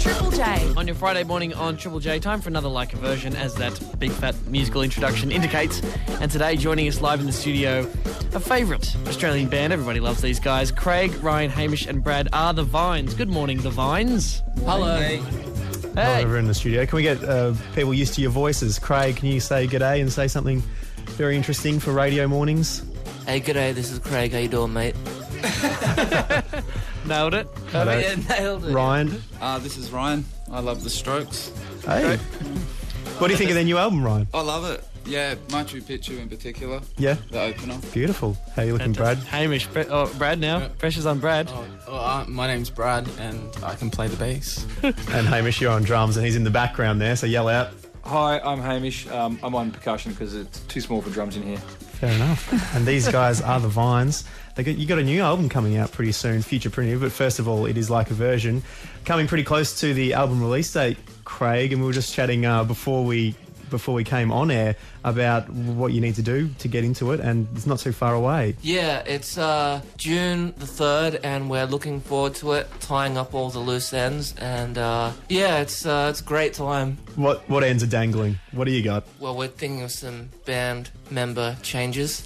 Triple J. On your Friday morning on Triple J, time for another Like a Version, as that big fat musical introduction indicates. And today, joining us live in the studio, a favourite Australian band. Everybody loves these guys. Craig, Ryan, Hamish and Brad are the Vines. Good morning, the Vines. Hello. Hey. Over in the studio. Can we get people used to your voices? Craig, can you say g'day and say something very interesting for radio mornings? Hey, g'day, this is Craig. How you doing, mate? Nailed it. Yeah, nailed it. Ryan. This is Ryan. I love the Strokes. Hey. What do you think of their new album, Ryan? I love it. Yeah, Machu Picchu in particular. Yeah. The opener. Beautiful. How are you looking, Brad? Hamish. Brad now. Yep. Pressure's on Brad. My name's Brad and I can play the bass. And Hamish, you're on drums and he's in the background there, so yell out. Hi, I'm Hamish. I'm on percussion because it's too small for drums in here. Fair enough. And these guys are the Vines. You got a new album coming out pretty soon, Future Primitive, but first of all, it is Like a Version. Coming pretty close to the album release date, Craig, and we were just chatting before we came on air about what you need to do to get into it, and it's not too far away. Yeah, it's June the 3rd, and we're looking forward to it, tying up all the loose ends, and yeah, it's a great time. What ends are dangling? What do you got? Well, we're thinking of some band member changes.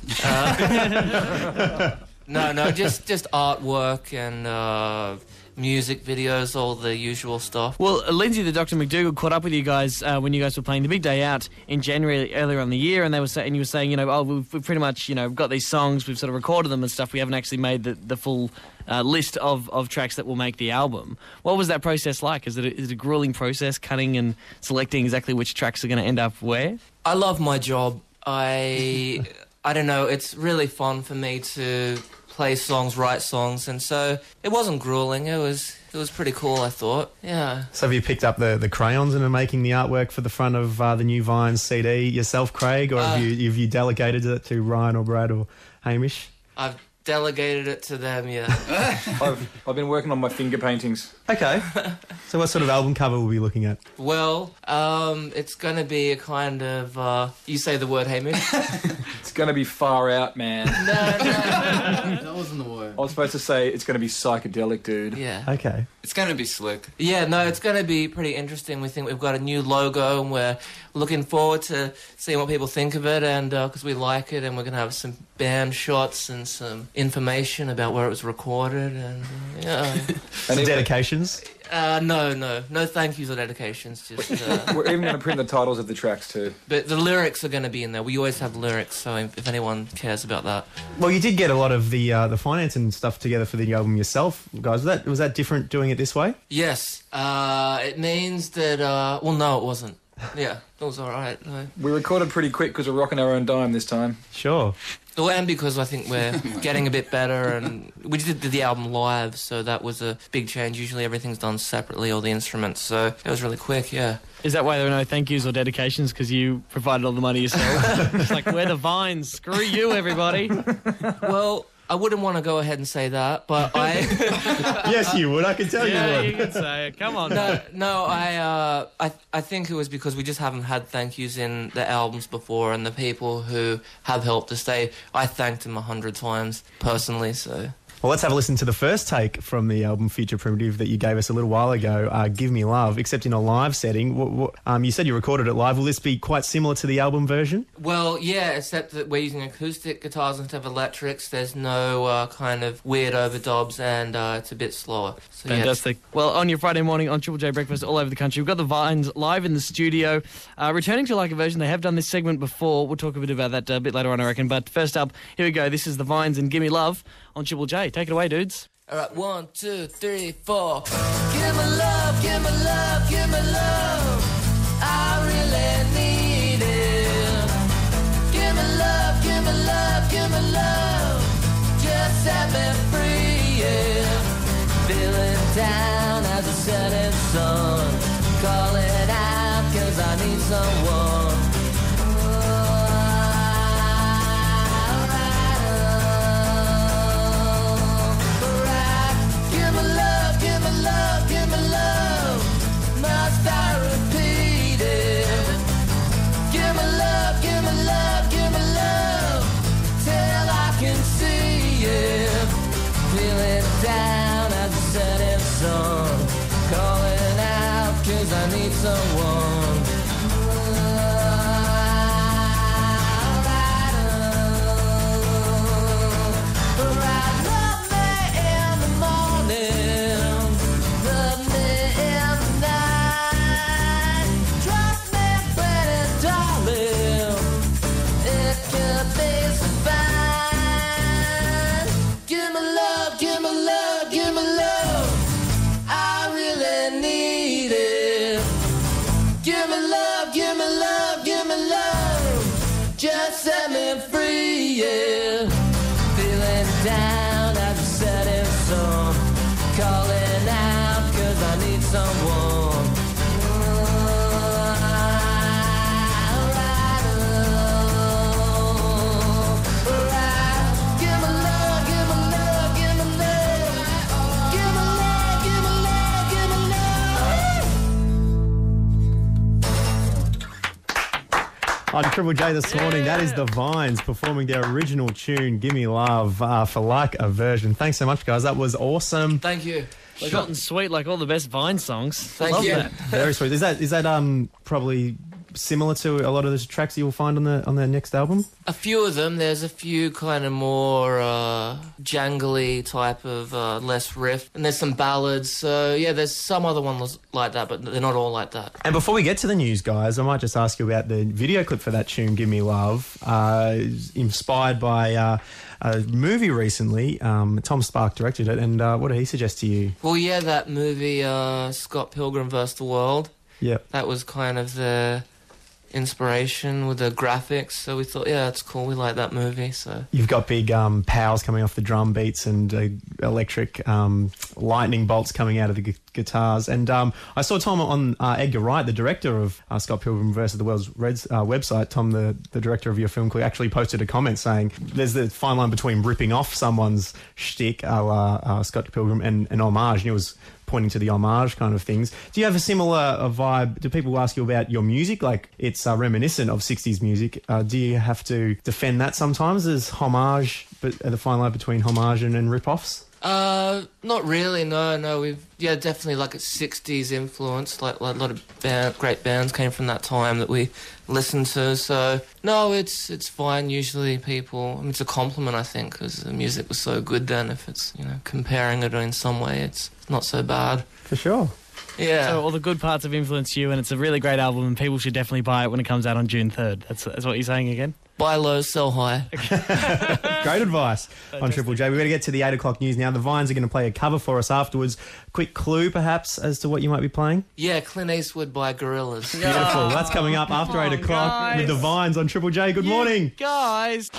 No, just artwork and music videos, all the usual stuff. Well, Lindsay, the Dr. McDougall, caught up with you guys when you guys were playing the big day out in January earlier on the year, and you were saying, we've pretty much, got these songs, we've sort of recorded them and stuff. We haven't actually made the full list of tracks that will make the album. What was that process like? Is it a grueling process, cutting and selecting exactly which tracks are going to end up where? I love my job. I don't know. It's really fun for me to play songs, write songs, and so it wasn't grueling. It was pretty cool, I thought. Yeah. So have you picked up the crayons and are making the artwork for the front of the new Vines CD yourself, Craig, or have you delegated it to Ryan or Brad or Hamish? I've delegated it to them, yeah. I've been working on my finger paintings. Okay. So what sort of album cover will we be looking at? Well, it's going to be a kind of... you say the word, Hamish. It's going to be far out, man. No. That wasn't the word. I was supposed to say it's going to be psychedelic, dude. Yeah. Okay. It's going to be slick. Yeah, no, it's going to be pretty interesting. We think we've got a new logo and we're looking forward to seeing what people think of it, and because we like it, and we're going to have some band shots and some information about where it was recorded, and yeah. Some dedications? No thank yous or dedications. Just We're even going to print the titles of the tracks too. but the lyrics are going to be in there. We always have lyrics, so if anyone cares about that. Well, you did get a lot of the finance and stuff together for the album yourself, guys. Was that different doing it this way? Yes, it means that. Well, no, it wasn't. Yeah, it was all right. We recorded pretty quick because we're rocking our own dime this time. Sure. Well, and because I think we're getting a bit better, and we did the album live, so that was a big change. Usually everything's done separately, all the instruments, so it was really quick, yeah. Is that why there are no thank yous or dedications? Because you provided all the money yourself? It's like, we're the Vines. Screw you, everybody. Well, I wouldn't want to go ahead and say that, but I... Yes, you would. I can tell you Yeah, would. you can say it. Come on. No, I think it was because we just haven't had thank yous in the albums before, and the people who have helped us, I thanked them 100 times personally, so... Well, let's have a listen to the first take from the album Future Primitive that you gave us a little while ago, Gimme Love, except in a live setting. You said you recorded it live. Will this be quite similar to the album version? Well, yeah, except that we're using acoustic guitars instead of electrics. There's no kind of weird overdubs, and it's a bit slower. So, Fantastic. Yeah, Well, on your Friday morning on Triple J Breakfast all over the country, we've got the Vines live in the studio. Returning to Like a Version, they have done this segment before. We'll talk a bit about that a bit later on, I reckon. But first up, here we go. This is the Vines and Gimme Love on Triple J. Take it away, dudes. All right, 1, 2, 3, 4. Give me love, give me love, give me love. I really need it. Give me love, give me love, give me love. Just set me free, yeah. Feeling down as a setting sun. Calling out 'cause I need someone. Down as a setting sun, calling out 'cause I need someone. Right, love me in the morning, love me in the night. Trust me, pretty darling, it could be so fine. Give me love, give me love, give me love. I really need it. Give me love, give me love, give me love. Just set me free, yeah. Feeling down as a setting sun. Calling out 'cause I need someone. Right. Give me love, give me love, give me love. Give me love, give me love, give me love. On Triple J this morning, that is the Vines performing their original tune, Gimme Love, for Like a Version. Thanks so much, guys. That was awesome. Thank you. Short and sweet, like all the best Vine songs. Thank Love you. that. Very sweet. Is that probably similar to a lot of the tracks you'll find on their next album? A few of them. There's a few kind of more jangly type of less riff, and there's some ballads. So yeah, there's some other ones like that, but they're not all like that. And before we get to the news, guys, I might just ask you about the video clip for that tune, Gimme Love, inspired by a movie recently. Tom Spark directed it, and what did he suggest to you? Well, yeah, that movie, Scott Pilgrim vs. the World. Yep. That was kind of the inspiration with the graphics. So we thought, yeah, that's cool. We like that movie. So You've got big pows coming off the drum beats and electric lightning bolts coming out of the guitars. And I saw Tom on Edgar Wright, the director of Scott Pilgrim vs. the World's website. Tom, the director of your film clip, actually posted a comment saying there's the fine line between ripping off someone's shtick, a la Scott Pilgrim, and an homage. And it was pointing to the homage kind of things. Do you have a similar vibe? Do people ask you about your music? Like, it's reminiscent of 60s music. Do you have to defend that sometimes as homage, but the fine line between homage and rip-offs? Not really. No. We've definitely like a 60s influence. Like a lot of great bands came from that time that we listened to. So no, it's fine. Usually people, it's a compliment, I think, because the music was so good then. If it's comparing it in some way, it's not so bad. For sure. Yeah. So all the good parts have influenced you, and it's a really great album, and people should definitely buy it when it comes out on June 3rd. That's what you're saying again? Buy low, sell high. Great advice on Triple J. We're going to get to the 8 o'clock news now. The Vines are going to play a cover for us afterwards. Quick clue, perhaps, as to what you might be playing? Yeah, Clint Eastwood by Gorillaz. Beautiful. That's coming up after 8 o'clock guys. with the Vines on Triple J. Good morning. Guys!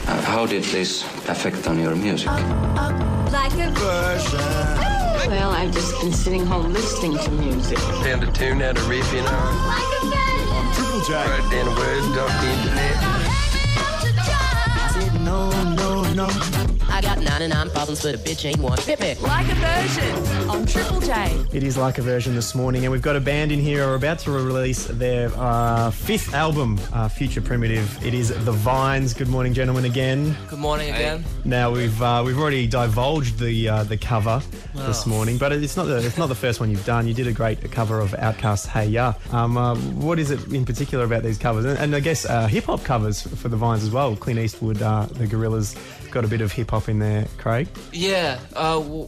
How did this affect on your music? Like a version. Well, I've just been sitting home listening to music. Found a tune out of riff, Like a version. Triple J. wrote down a word off the internet. No. I got 99 problems, but a bitch ain't one. Pip it. Like a version on Triple J. It is Like a Version this morning, and we've got a band in here who are about to release their fifth album, Future Primitive. It is The Vines. Good morning, gentlemen, again. Good morning again. Now we've already divulged the cover this morning, but it's not the first one you've done. You did a great cover of Outkast's Hey Ya. What is it in particular about these covers? And I guess hip hop covers for The Vines as well. Clint Eastwood, the Gorillaz, got a bit of hip hop in there. Craig? Yeah,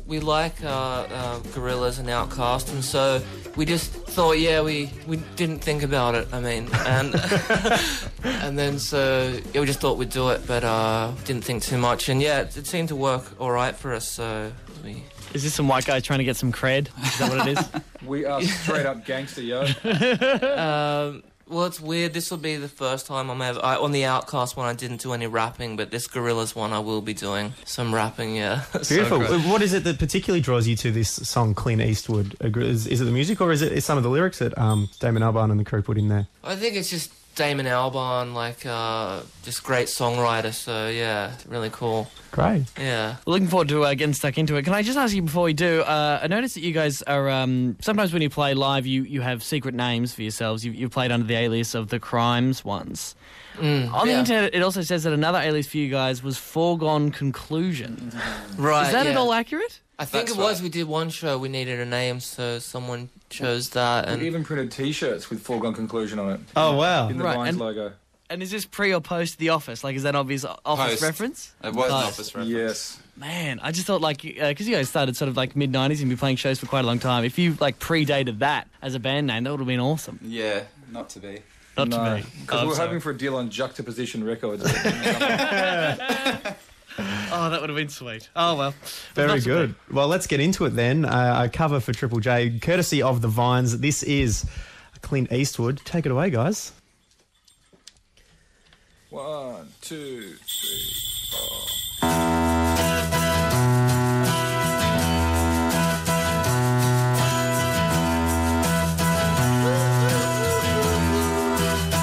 we like Gorillaz and Outkast, and so we just thought, we didn't think about it. I mean, and and then so we just thought we'd do it, but didn't think too much, and it seemed to work all right for us. So we. Is this some white guy trying to get some cred? Is that what it is? We are straight up gangster, yo. Well, it's weird. This will be the first time on the Outkast one I didn't do any rapping, but this Gorillaz one I will be doing some rapping, yeah. Beautiful. What is it that particularly draws you to this song, Clint Eastwood? Is it the music, or is it some of the lyrics that Damon Albarn and the crew put in there? I think it's just Damon Albarn, just great songwriter, so really cool. Great. Yeah. Looking forward to getting stuck into it. Can I just ask you before we do, I noticed that you guys are, sometimes when you play live, you have secret names for yourselves. You've played under the alias of the Crimes once. On the internet, it also says that another alias for you guys was Foregone Conclusion. Right, Is that at all accurate? I think That's it was. right. We did one show. We needed a name, so someone chose that. And We even printed T-shirts with Foregone Conclusion on it. Oh, wow. In the Right, Vines and- logo. And is this pre or post The Office? Like, is that obvious Office Post. reference? It was an Post. Office reference. Yes. Man, I just thought, like, because you guys started sort of like mid-90s and been playing shows for quite a long time. If you, like, predated that as a band name, that would have been awesome. Yeah, not to be. Not No, to me. because we were hoping for a deal on Juxtaposition Records. Oh, that would have been sweet. Oh, well. Very Not to good. be. Well, let's get into it then. A cover for Triple J, courtesy of the Vines. This is Clint Eastwood. Take it away, guys. 1, 2, 3, 4.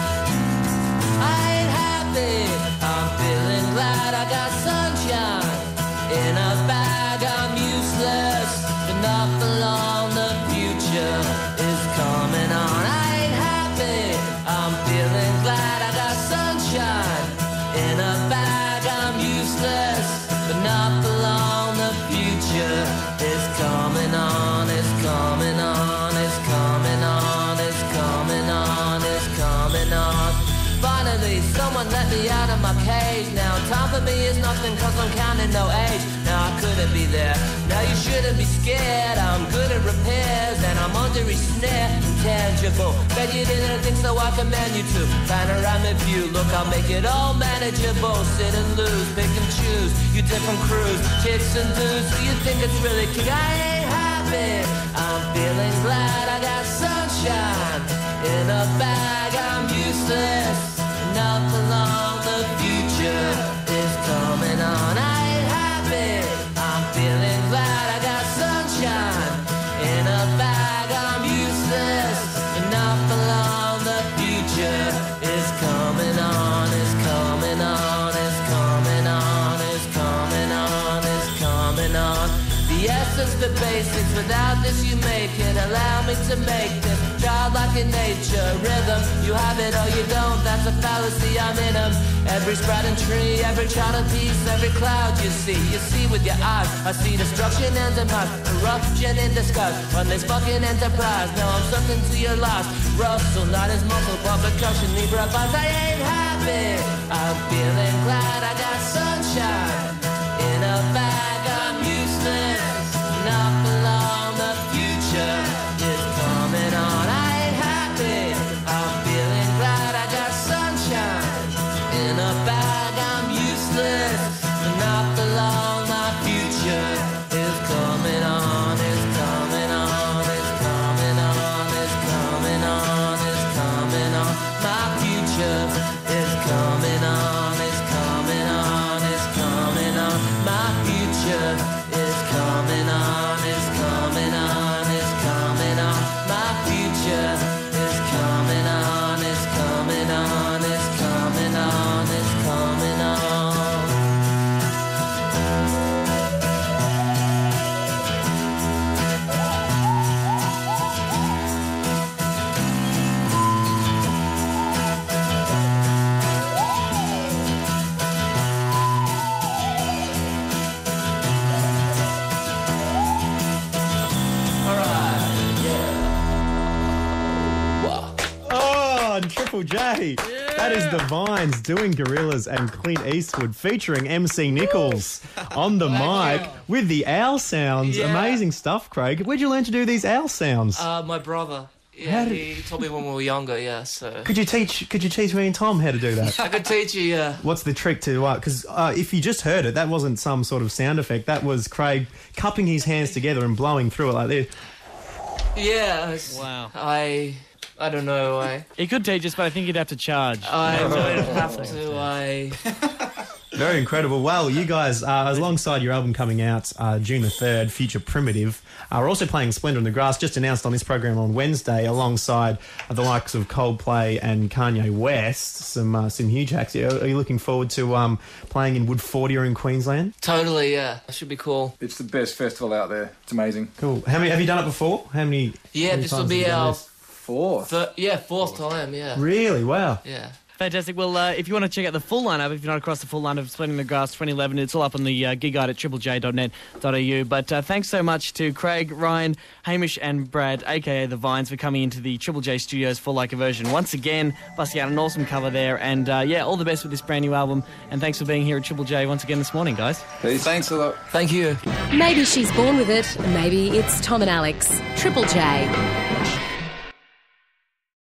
I ain't happy. I'm feeling glad I got sunshine in a bag. I'm useless, but not for long. The future is coming on. I ain't happy. I'm feeling glad I got sunshine in a bag. I'm useless, but not for long. The future is coming on. It's coming on. It's coming on. It's coming on. It's coming on. Finally, someone let me out of my cage. Now time for me is nothing cause I'm counting no age. Now I couldn't be there. Now you shouldn't be scared. I'm good at repairs and I'm under his snare. Intangible. Bet you didn't think so I commend you to. Panoramic view. Look, I'll make it all manageable. Sit and lose, pick and choose. You different crews, chicks and dudes. So you think it's really cute. I ain't happy. I'm feeling glad I got sunshine in a bag. I'm useless. Not for long, the future is coming on. I ain't happy. I'm feeling glad I got sunshine in a bag. I'm useless. Not for long, the future is coming on. It's coming on. It's coming on. It's coming on. It's coming on. The essence, the basics. Without this, you make it. Allow me to make this. Childlike in nature, rhythm. You have it or you don't. That's a fallacy. I'm in 'em. Every sprouting tree, every child of peace, every cloud you see with your eyes. I see destruction and demise, corruption in disguise. Run this fucking enterprise. Now I'm sucking to your lies. Russell, not his muscle, but percussion. Libra vibes. I ain't happy. I'm feeling glad I got sunshine in a bag. I'm useless. Not for long. The future is coming on. I ain't happy. I'm feeling glad I got sunshine in a bag. I'm useless. Not for long. My future is coming on. It's coming on. It's coming on. It's coming on. It's coming on. My future is coming on. It's coming on. It's coming on. My future is coming on. It's coming on. It's coming on. My future is coming on. It's coming on. It's coming on. It's coming on. Oh, and Triple J. That is the Vines doing Gorillaz and Clint Eastwood featuring MC Nicholls on the mic with the owl sounds. Yeah. Amazing stuff, Craig. Where'd you learn to do these owl sounds? My brother. How Yeah, did- he told me when we were younger, yeah, so... Could you teach me and Tom how to do that? I could teach you, yeah. What's the trick to because if you just heard it, that wasn't some sort of sound effect. That was Craig cupping his hands together and blowing through it like this. Yeah. Wow. I don't know, He could teach us, but I think he'd have to charge. I don't have to, Very incredible. Well, you guys, alongside your album coming out June the 3rd, Future Primitive, are also playing Splendor in the Grass, just announced on this program on Wednesday, alongside the likes of Coldplay and Kanye West, some huge acts. Are you looking forward to playing in Wood 40 or in Queensland? Totally, yeah. That should be cool. It's the best festival out there. It's amazing. Cool. How many have you done it before? How many? Yeah, how many this will times have be you done our this? Fourth. fourth time, yeah. Really? Wow. Yeah. Fantastic. Well, if you want to check out the full lineup, if you're not across the full lineup of Splitting the Grass 2011, it's all up on the gig guide at triplej.net.au. But thanks so much to Craig, Ryan, Hamish and Brad, a.k.a. The Vines, for coming into the Triple J studios for Like a Version. Once again, busting out an awesome cover there. And, all the best with this brand new album. And thanks for being here at Triple J once again this morning, guys. Hey, thanks a lot. Thank you. Maybe she's born with it, maybe it's Tom and Alex. Triple J.